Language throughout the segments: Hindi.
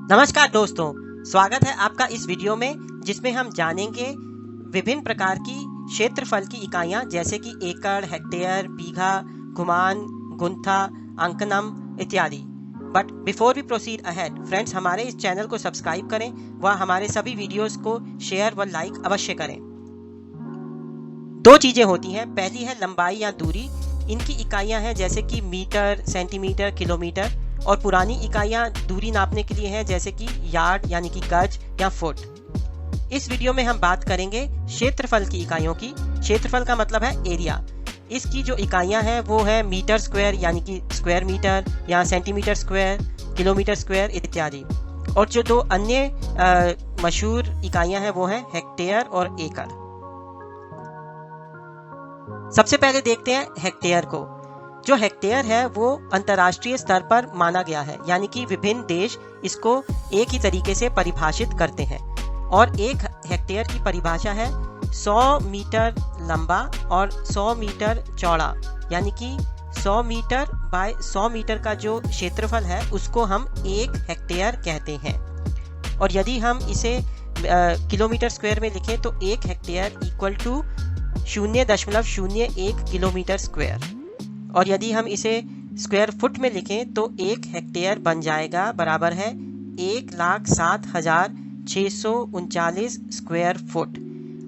नमस्कार दोस्तों, स्वागत है आपका इस वीडियो में जिसमें हम जानेंगे विभिन्न प्रकार की क्षेत्रफल की इकाइयां जैसे कि एकड़, हेक्टेयर, बीघा, गुमान, गुंथा, अंकनम इत्यादि। But before we proceed ahead friends, हमारे इस चैनल को सब्सक्राइब करें व हमारे सभी वीडियोस को शेयर व लाइक अवश्य करें। दो चीजें होती हैं, पहली है लंबाई या दूरी। इनकी इकाइयां हैं जैसे कि मीटर, सेंटीमीटर, किलोमीटर, और पुरानी इकाइयां दूरी नापने के लिए हैं जैसे कि यार्ड यानी कि गज या फुट। इस वीडियो में हम बात करेंगे क्षेत्रफल की इकाइयों की। क्षेत्रफल का मतलब है एरिया। इसकी जो इकाइयां हैं वो है मीटर स्क्वायर यानी कि स्क्वायर मीटर, या सेंटीमीटर स्क्वायर, किलोमीटर स्क्वायर इत्यादि। और जो दो अन्य मशहूर इकाइयां हैं वो हैं हेक्टेयर और एकड़। सबसे पहले देखते हैं हेक्टेयर को। जो हेक्टेयर है वो अंतर्राष्ट्रीय स्तर पर माना गया है, यानी कि विभिन्न देश इसको एक ही तरीके से परिभाषित करते हैं। और एक हेक्टेयर की परिभाषा है 100 मीटर लंबा और 100 मीटर चौड़ा, यानी कि 100 मीटर बाय 100 मीटर का जो क्षेत्रफल है उसको हम एक हेक्टेयर कहते हैं। और यदि हम इसे किलोमीटर स्क्वायर में लिखें तो एक hectare equal to 0.01 kilometre square. और यदि हम इसे स्क्वायर फुट में लिखें तो एक हेक्टेयर बन जाएगा बराबर है 1,07,639 स्क्वायर फुट।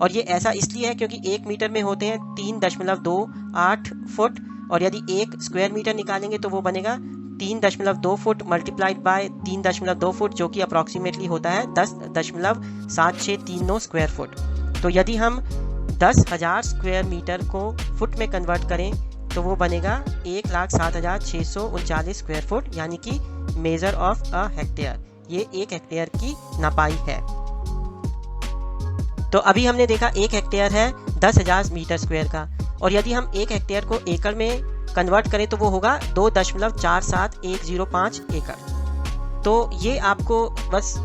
और ये ऐसा इसलिए है क्योंकि एक मीटर में होते हैं 3.28 फुट, और यदि एक स्क्वायर मीटर निकालेंगे तो वो बनेगा 3.2 फुट मल्टीप्लाइड बाय 3.2 फुट, जो कि अप्रॉक्सीमेटली होता है 10.7639 स्क्वायर फुट। तो यदि हम 10,000 स्क्वायर मीटर को फुट में कन्वर्ट करें तो वो बनेगा 1,07,639 स्क्वायर फुट, यानी कि मेजर ऑफ अ हेक्टेयर। ये एक हेक्टेयर की नापाई है। तो अभी हमने देखा एक हेक्टेयर है 10,000 मीटर स्क्वायर का, और यदि हम एक हेक्टेयर को एकड़ में कन्वर्ट करें तो वो होगा 2.47105 एकड़। तो ये आपको बस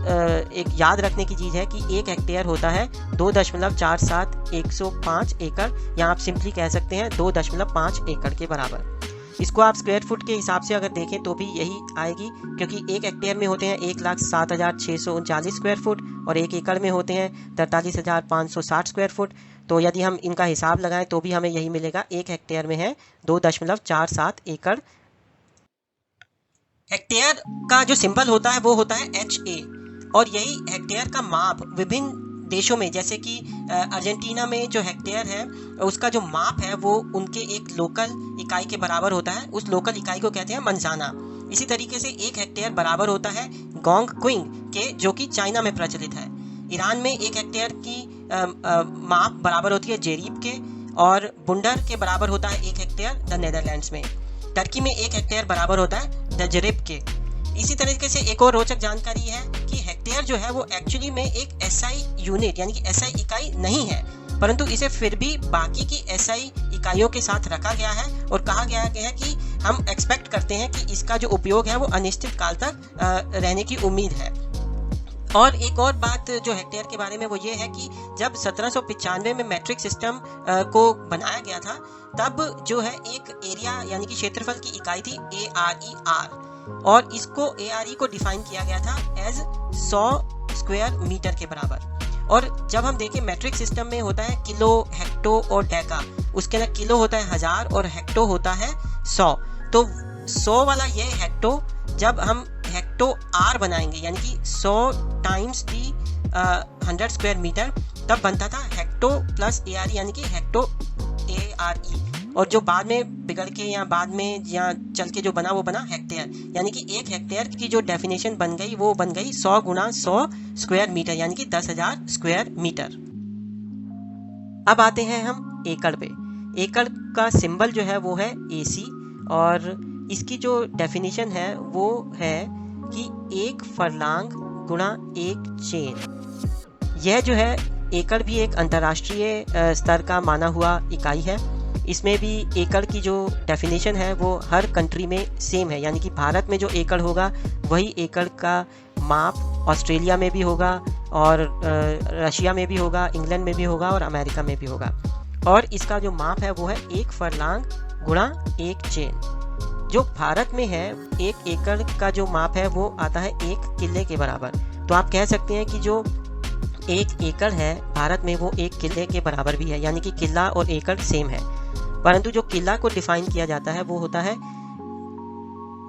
एक याद रखने की चीज़ है कि एक हेक्टेयर होता है 2.47105 एकड़, या आप सिंपली कह सकते हैं 2.5 एकड़ के बराबर। इसको आप स्क्वायर फुट के हिसाब से अगर देखें तो भी यही आएगी, क्योंकि एक हेक्टेयर में होते हैं 1,07,639 स्क्वायर फुट और एक एकड़ में होते हैं 43,560 स्क्वायर फुट। तो यदि हम इनका हिसाब लगाएं तो भी हमें यही मिलेगा, एक हेक्टेयर में है 2.47 एकड़। हेक्टेयर का जो सिंबल होता है वो होता है HA, और यही हेक्टेयर का माप विभिन्न देशों में, जैसे कि अर्जेंटीना में जो हेक्टेयर है उसका जो माप है वो उनके एक लोकल इकाई के बराबर होता है। उस लोकल इकाई को कहते हैं मंजाना। इसी तरीके से एक हेक्टेयर बराबर होता है गोंग क्विंग के, जो कि चाइना में प्रचलित है। ईरान में एक हेक्टेयर की माप बराबर होती है जेरीब के, और बुंडर के बराबर होता है एक हेक्टेयर द नेदरलैंड्स में। टर्की में एक हेक्टेयर बराबर होता है दजरिब के। इसी तरीके से एक और रोचक जानकारी है कि हेक्टेयर जो है वो एक्चुअली में एक एसआई यूनिट यानी कि एसआई इकाई नहीं है, परंतु इसे फिर भी बाकी की एसआई इकाइयों के साथ रखा गया है और कहा गया है कि हम एक्सपेक्ट करते हैं कि इसका जो उपयोग है वो अनिश्चित काल तक रहने की उम्मीद है। और एक और बात जो हेक्टेयर के बारे में वो ये है कि जब 1795 में मैट्रिक सिस्टम को बनाया गया था, तब जो है एक एरिया यानी कि क्षेत्रफल की इकाई थी ARER, और इसको ARE को डिफाइन किया गया था एज 100 स्क्वायर मीटर के बराबर। और जब हम देखें मैट्रिक सिस्टम में होता है किलो, हेक्टो और डेका। उसके अंदर किलो होता है 1000 और हेक्टो होता है 100। तो 100 वाला ये हेक्टो, जब हम हेक्टो आर बनाएंगे यानी कि 100 टाइम्स दी 100 स्क्वायर मीटर, तब बनता था हेक्टो प्लस ARE यानी कि हेक्टो ARE। और जो बाद में बिगड़ के या बाद में या चल के जो बना वो बना हेक्टेयर, यानी कि एक हेक्टेयर की जो डेफिनेशन बन गई वो बन गई 100 गुना 100 स्क्वायर मीटर, यानी कि 10,000 स्क्वायर मीटर। अब आते हैं हम एकड़ पे। एकड़ का सिंबल जो है वो है AC, और इसकी जो डेफिनेशन है वो है कि एक फरलांग गुणा एक चेन। यह जो है एकड़ भी एक अंतर्राष्ट्रीय स्तर का माना हुआ इकाई है। इसमें भी एकड़ की जो डेफिनेशन है वो हर कंट्री में सेम है, यानी कि भारत में जो एकड़ होगा वही एकड़ का माप ऑस्ट्रेलिया में भी होगा, और रशिया में भी होगा, इंग्लैंड में भी होगा और अमेरिका में भी होगा। और इसका जो माप है वो है एक फरलांग गुणा एक चेन। जो भारत में है 1 एकड़ का जो माप है वो आता है 1 किले के बराबर। तो आप कह सकते हैं कि जो 1 एकड़ है भारत में वो 1 किले के बराबर भी है, यानी कि किला और एकड़ सेम है। परंतु जो किला को डिफाइन किया जाता है वो होता है,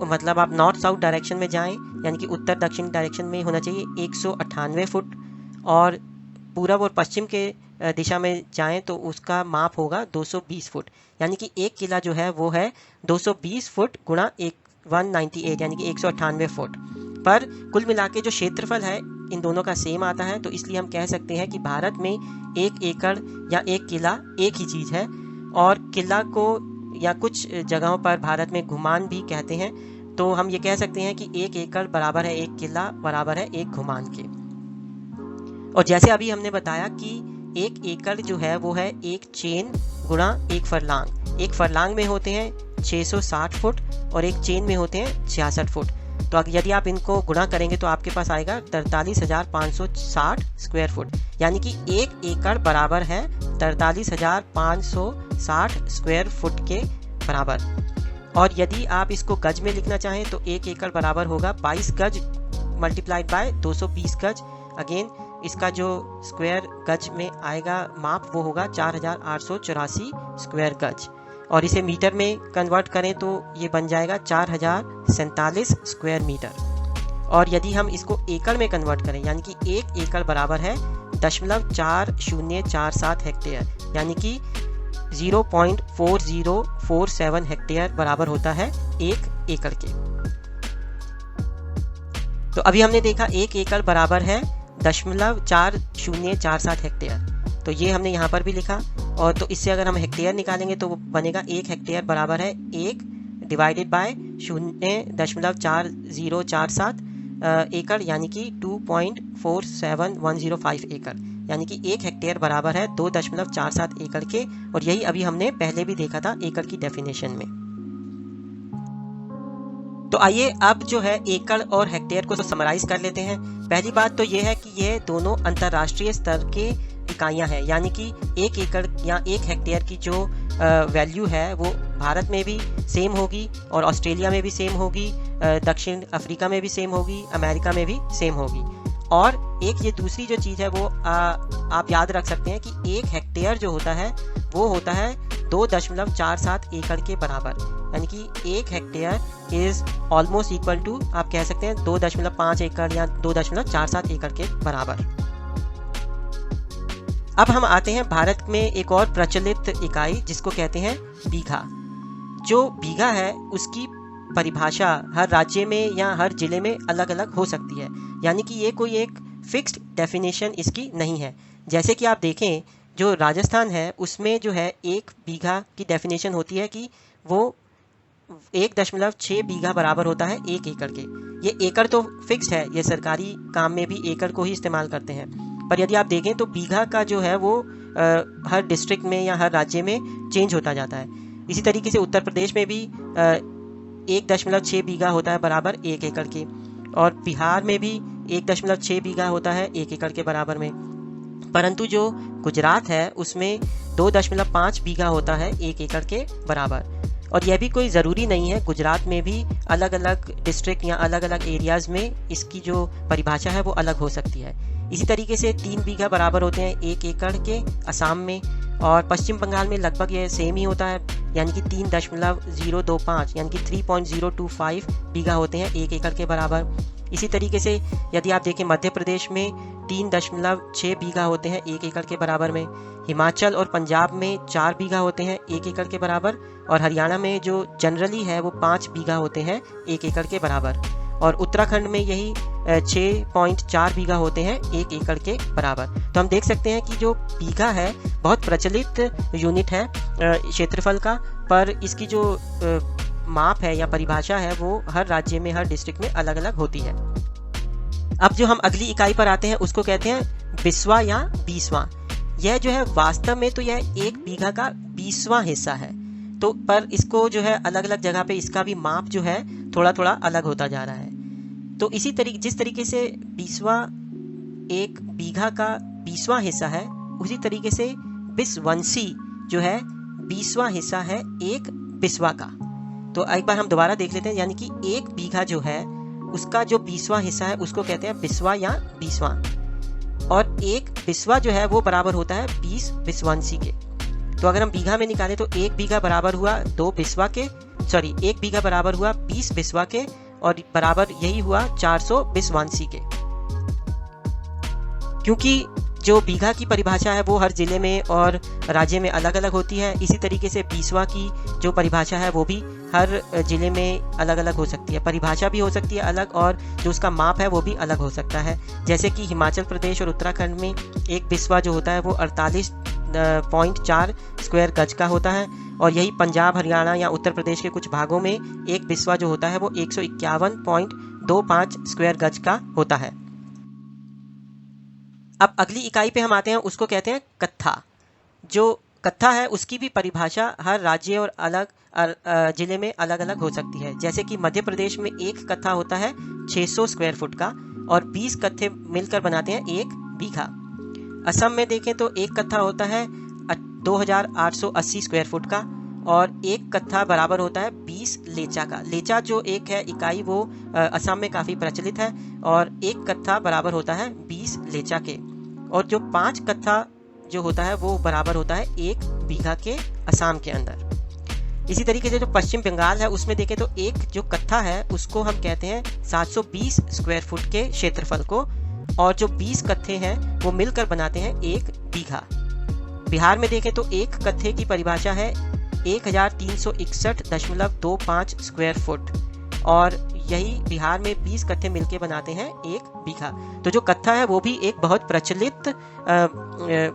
मतलब आप नॉर्थ साउथ डायरेक्शन में जाएं, यानी कि उत्तर दक्षिण डायरेक्शन में होना चाहिए 198 फुट, और पूरब और पश्चिम के दिशा में जाएं तो उसका माप होगा 220 फुट। यानी कि 1 किला जो है वो है 220 फुट गुणा 198, यानी कि 198 फुट। पर कुल मिला के जो क्षेत्रफल है इन दोनों का सेम आता है, तो इसलिए हम कह सकते हैं कि भारत में 1 एकड़ या 1 किला एक ही चीज़ है। और किला को या कुछ जगहों पर भारत में घुमान भी कहते हैं। तो हम ये कह सकते हैं कि 1 एकड़ बराबर है 1 किला बराबर है 1 घुमान के। और जैसे अभी हमने बताया कि 1 एकड़ जो है वो है 1 चेन गुणा 1 फरलांग। 1 फरलांग में होते हैं 660 फुट और 1 चेन में होते हैं 66 फुट। तो यदि आप इनको गुणा करेंगे तो आपके पास आएगा 43,560 स्क्वायर फुट, यानी कि 1 एकड़ बराबर है 43,560 स्क्वायर फुट के बराबर। और यदि आप इसको गज में लिखना चाहें तो 1 एकड़ बराबर होगा 22 गज मल्टीप्लाइड बाय 220 गज। अगेन इसका जो स्क्वायर गज में आएगा माप वो होगा 4,884 स्क्वायर गज, और इसे मीटर में कन्वर्ट करें तो ये बन जाएगा 4,047 स्क्वायर मीटर। और यदि हम इसको एकड़ में कन्वर्ट करें, यानी कि 1 एकड़ बराबर है 0.4047 हेक्टेयर, यानी कि 0.4047 हेक्टेयर बराबर होता है 1 एकड़ के। तो अभी हमने देखा 1 एकड़ बराबर है 0.4047 हेक्टेयर, तो ये हमने यहाँ पर भी लिखा। और तो इससे अगर हम हेक्टेयर निकालेंगे तो वो बनेगा 1 हेक्टेयर बराबर है 1 डिवाइडेड बाय 0.4047 एकड़, यानी कि 2.47105 एकड़, यानी कि 1 हेक्टेयर बराबर है 2.47 एकड़ के। और यही अभी हमने पहले भी देखा था एकड़ की डेफिनेशन में। तो आइए अब जो है एकड़ और हेक्टेयर को समराइज कर लेते हैं। पहली बात तो ये है कि ये दोनों अंतर्राष्ट्रीय स्तर के इकाइयां हैं, यानी कि 1 एकड़ या 1 हेक्टेयर की जो वैल्यू है वो भारत में भी सेम होगी और ऑस्ट्रेलिया में भी सेम होगी, दक्षिण अफ्रीका में भी सेम होगी, अमेरिका में भी सेम होगी। और एक ये दूसरी जो चीज़ है वो आप याद रख सकते हैं कि 1 हेक्टेयर जो होता है वो होता है 2.47 एकड़ के बराबर, यानी कि 1 hectare is almost equal to, आप कह सकते हैं 2.5 एकड़ या 2.47 एकड़ के बराबर। अब हम आते हैं भारत में एक और प्रचलित इकाई जिसको कहते हैं बीघा। जो बीघा है उसकी परिभाषा हर राज्य में या हर जिले में अलग अलग हो सकती है, यानी कि ये कोई एक फिक्स्ड डेफिनेशन इसकी नहीं है। जैसे कि आप देखें जो राजस्थान है उसमें जो है 1 बीघा की डेफिनेशन होती है कि वो 1.6 बीघा बराबर होता है 1 एकड़ के। ये एकड़ तो फिक्स है, ये सरकारी काम में भी एकड़ को ही इस्तेमाल करते हैं। पर यदि आप देखें तो बीघा का जो है वो हर डिस्ट्रिक्ट में या हर राज्य में चेंज होता जाता है। इसी तरीके से उत्तर प्रदेश में भी 1.6 बीघा होता है बराबर 1 एकड़ के, और बिहार में भी 1.6 बीघा होता है 1 एकड़ के बराबर में। परंतु जो गुजरात है उसमें 2.5 बीघा होता है 1 एकड़ के बराबर। और यह भी कोई ज़रूरी नहीं है, गुजरात में भी अलग अलग डिस्ट्रिक्ट या अलग अलग एरियाज़ में इसकी जो परिभाषा है वो अलग हो सकती है। इसी तरीके से 3 बीघा बराबर होते हैं 1 एकड़ के असम में, और पश्चिम बंगाल में लगभग ये सेम ही होता है, यानी कि 3.025 यानी कि 3.025 बीघा होते हैं 1 एकड़ के बराबर। इसी तरीके से यदि आप देखें मध्य प्रदेश में 3.6 बीघा होते हैं 1 एकड़ के बराबर में, हिमाचल और पंजाब में 4 बीघा होते हैं 1 एकड़ के बराबर, और हरियाणा में जो जनरली है वो 5 बीघा होते हैं 1 एकड़ के बराबर, और उत्तराखंड में यही 6.4 बीघा होते हैं 1 एकड़ के बराबर। तो हम देख सकते हैं कि जो बीघा है बहुत प्रचलित यूनिट है क्षेत्रफल का, पर इसकी जो माप है या परिभाषा है वो हर राज्य में हर डिस्ट्रिक्ट में अलग अलग होती है। अब जो हम अगली इकाई पर आते हैं उसको कहते हैं बिस्वा या 20वां। यह जो है वास्तव में तो यह 1 बीघा का 20वां हिस्सा है, तो पर इसको जो है अलग अलग जगह पे इसका भी माप जो है थोड़ा थोड़ा अलग होता जा रहा है। तो इसी तरीके जिस तरीके से 20वां 1 बीघा का 20वां हिस्सा है, उसी तरीके से बिस्वंसी जो है 20वां हिस्सा है 1 बिस्वा का। तो तो एक बार हम दोबारा देख लेते हैं। यानी कि 1 बीघा जो है उसका जो 20वां हिस्सा है उसको कहते हैं बिस्वा या 20वां, और 1 बिस्वा जो है वो बराबर होता है 20 बिस्वांसी के। तो अगर हम बीघा में निकालें तो 1 बीघा बराबर हुआ 2 बिस्वा के, सॉरी 1 बीघा बराबर हुआ 20 बिस्वा के, और बराबर यही हुआ 400 बिस्वांसी के। क्योंकि जो बीघा की परिभाषा है वो हर जिले में और राज्य में अलग अलग होती है, इसी तरीके से बीसवा की जो परिभाषा है वो भी हर जिले में अलग अलग हो सकती है। परिभाषा भी हो सकती है अलग, और जो उसका माप है वो भी अलग हो सकता है। जैसे कि हिमाचल प्रदेश और उत्तराखंड में 1 बिस्वा जो होता है वो 48.4 स्क्वायर गज का होता है, और यही पंजाब, हरियाणा या उत्तर प्रदेश के कुछ भागों में 1 बिस्वा जो होता है वो 151.25 स्क्वायर गज का होता है। अब अगली इकाई पे हम आते हैं, उसको कहते हैं कत्था। जो कत्था है उसकी भी परिभाषा हर राज्य और अलग जिले में अलग अलग हो सकती है। जैसे कि मध्य प्रदेश में 1 कत्था होता है 600 स्क्वायर फुट का, और 20 कत्थे मिलकर बनाते हैं 1 बीघा। असम में देखें तो 1 कत्था होता है 2880 स्क्वायर फुट का, और 1 कत्था बराबर होता है 20 लेचा का। लेचा जो एक है इकाई वो असम में काफ़ी प्रचलित है, और 1 कत्था बराबर होता है 20 लेचा के। और जो 5 कत्था जो होता है वो बराबर होता है 1 बीघा के असम के अंदर। इसी तरीके से जो पश्चिम बंगाल है उसमें देखें तो 1 जो कत्था है उसको हम कहते हैं 720 स्क्वायर फुट के क्षेत्रफल को, और जो 20 कत्थे हैं वो मिलकर बनाते हैं 1 बीघा। बिहार में देखें तो 1 कत्थे की परिभाषा है 1361.25 स्क्वायर फुट, और यही बिहार में 20 कत्थे मिलके बनाते हैं 1 बीघा। तो जो कत्था है वो भी एक बहुत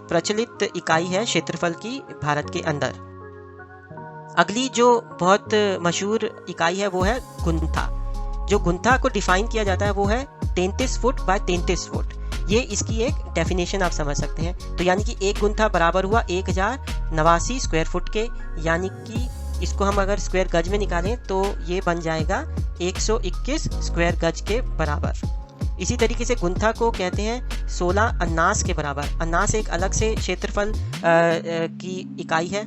प्रचलित इकाई है क्षेत्रफल की भारत के अंदर। अगली जो बहुत मशहूर इकाई है वो है गुंथा। जो गुंथा को डिफाइन किया जाता है वो है 33 फुट बाय 33 फुट। ये इसकी एक डेफिनेशन आप समझ सकते हैं। तो यानी कि 1 गुंथा बराबर हुआ 1089 स्क्वायर फुट के, यानी कि इसको हम अगर स्क्वायर गज में निकालें तो ये बन जाएगा 121 स्क्वायर गज के बराबर। इसी तरीके से गुंथा को कहते हैं 16 अन्नास के बराबर। अन्नास एक अलग से क्षेत्रफल की इकाई है।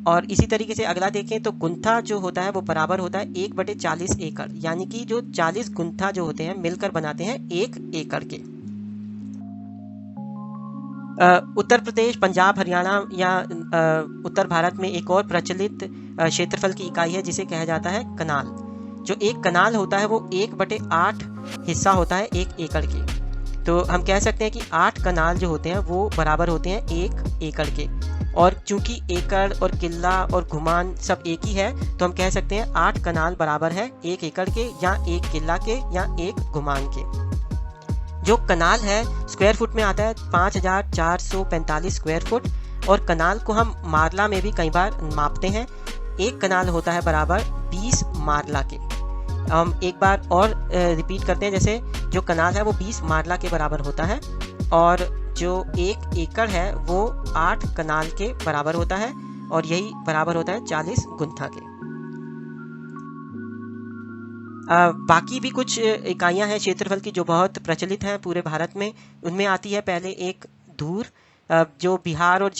और इसी तरीके से अगला देखें तो गुंथा जो होता है वो बराबर होता है 1/40 एकड़, यानी कि जो 40 गुंथा जो होते हैं मिलकर बनाते हैं 1 एकड़ के। उत्तर प्रदेश, पंजाब, हरियाणा या उत्तर भारत में एक और प्रचलित क्षेत्रफल की इकाई है जिसे कहा जाता है कनाल। जो 1 कनाल होता है वो 1/8 हिस्सा होता है 1 एकड़ के। तो हम कह सकते हैं कि 8 कनाल जो होते हैं वो बराबर होते हैं 1 एकड़ के। और चूंकि एकड़ और किला और घुमान सब एक ही है तो हम कह सकते हैं 8 कनाल बराबर है 1 एकड़ के, या 1 किला के, या 1 घुमान के। जो कनाल है स्क्वायर फुट में आता है 5445 स्क्वायर फुट, और कनाल को हम मारला में भी कई बार मापते हैं। 1 कनाल होता है बराबर 20 मारला के। हम एक बार और रिपीट करते हैं, जैसे जो कनाल है वो 20 मारला के बराबर होता है, और जो 1 एकड़ है वो 8 कनाल के बराबर होता है, और यही बराबर होता है 40 गुंथा के। बाकी भी कुछ इकाइयां हैं क्षेत्रफल की जो बहुत प्रचलित हैं पूरे भारत में। उनमें आती है पहले एक धूर। जो बिहार और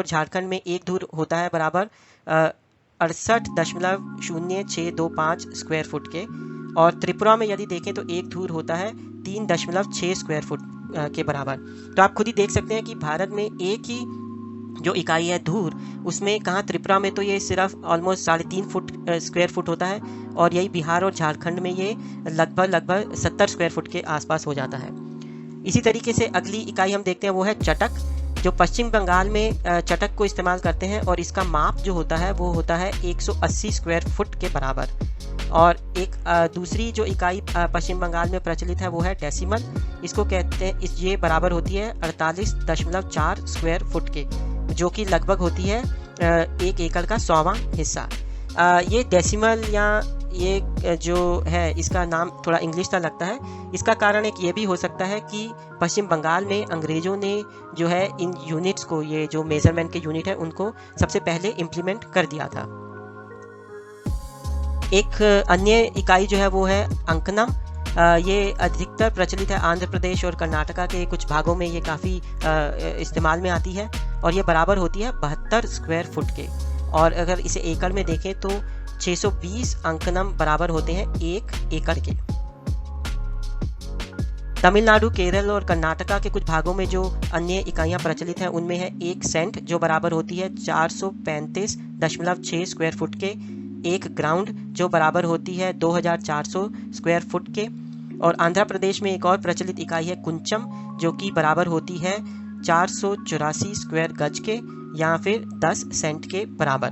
झारखंड में 1 धूर होता है बराबर 68.0625 स्क्वायर फुट के, और त्रिपुरा में यदि देखें तो 1 धूर होता है 3.6 स्क्वायर फुट के बराबर। तो आप खुद ही देख सकते हैं कि भारत में एक ही जो इकाई है धूर, उसमें कहाँ त्रिपुरा में तो ये सिर्फ ऑलमोस्ट 3.5 स्क्वायर फुट होता है, और यही बिहार और झारखंड में ये लगभग 70 स्क्वायर फुट के आसपास हो जाता है। इसी तरीके से अगली इकाई हम देखते हैं वो है चटक। जो पश्चिम बंगाल में चटक को इस्तेमाल करते हैं, और इसका माप जो होता है वो होता है 180 स्क्वायर फुट के बराबर। और एक दूसरी जो इकाई पश्चिम बंगाल में प्रचलित है वो है डेसिमल। इसको कहते हैं ये बराबर होती है 48.4 स्क्वायर फुट के, जो कि लगभग होती है 1 एकड़ का 100वां हिस्सा। ये डेसिमल या ये जो है इसका नाम थोड़ा इंग्लिश सा लगता है। इसका कारण एक ये भी हो सकता है कि पश्चिम बंगाल में अंग्रेज़ों ने जो है इन यूनिट्स को, ये जो मेजरमेंट के यूनिट है उनको सबसे पहले इम्प्लीमेंट कर दिया था। एक अन्य इकाई जो है वो है अंकनम। ये अधिकतर प्रचलित है आंध्र प्रदेश और कर्नाटका के कुछ भागों में, ये काफ़ी इस्तेमाल में आती है, और ये बराबर होती है 72 स्क्वायर फुट के। और अगर इसे एकड़ में देखें तो 620 अंकनम बराबर होते हैं 1 एकड़ के। तमिलनाडु, केरल और कर्नाटका के कुछ भागों में जो अन्य इकाइयां प्रचलित हैं उनमें है 1 सेंट जो बराबर होती है 435.6 स्क्वायर फुट के, 1 ग्राउंड जो बराबर होती है 2400 स्क्वायर फुट के, और आंध्र प्रदेश में एक और प्रचलित इकाई है कुंचम जो कि बराबर होती है 484 स्क्वायर गज के या फिर 10 सेंट के बराबर।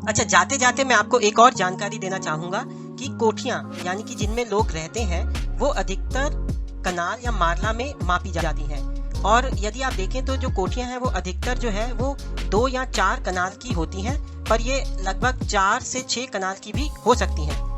अच्छा, जाते जाते मैं आपको एक और जानकारी देना चाहूँगा कि कोठियाँ यानी कि जिनमें लोग रहते हैं वो अधिकतर कनाल या मारला में मापी जाती हैं, और यदि आप देखें तो जो कोठियाँ हैं वो अधिकतर जो है वो 2 या 4 कनाल की होती हैं, पर ये लगभग 4 से 6 कनाल की भी हो सकती हैं।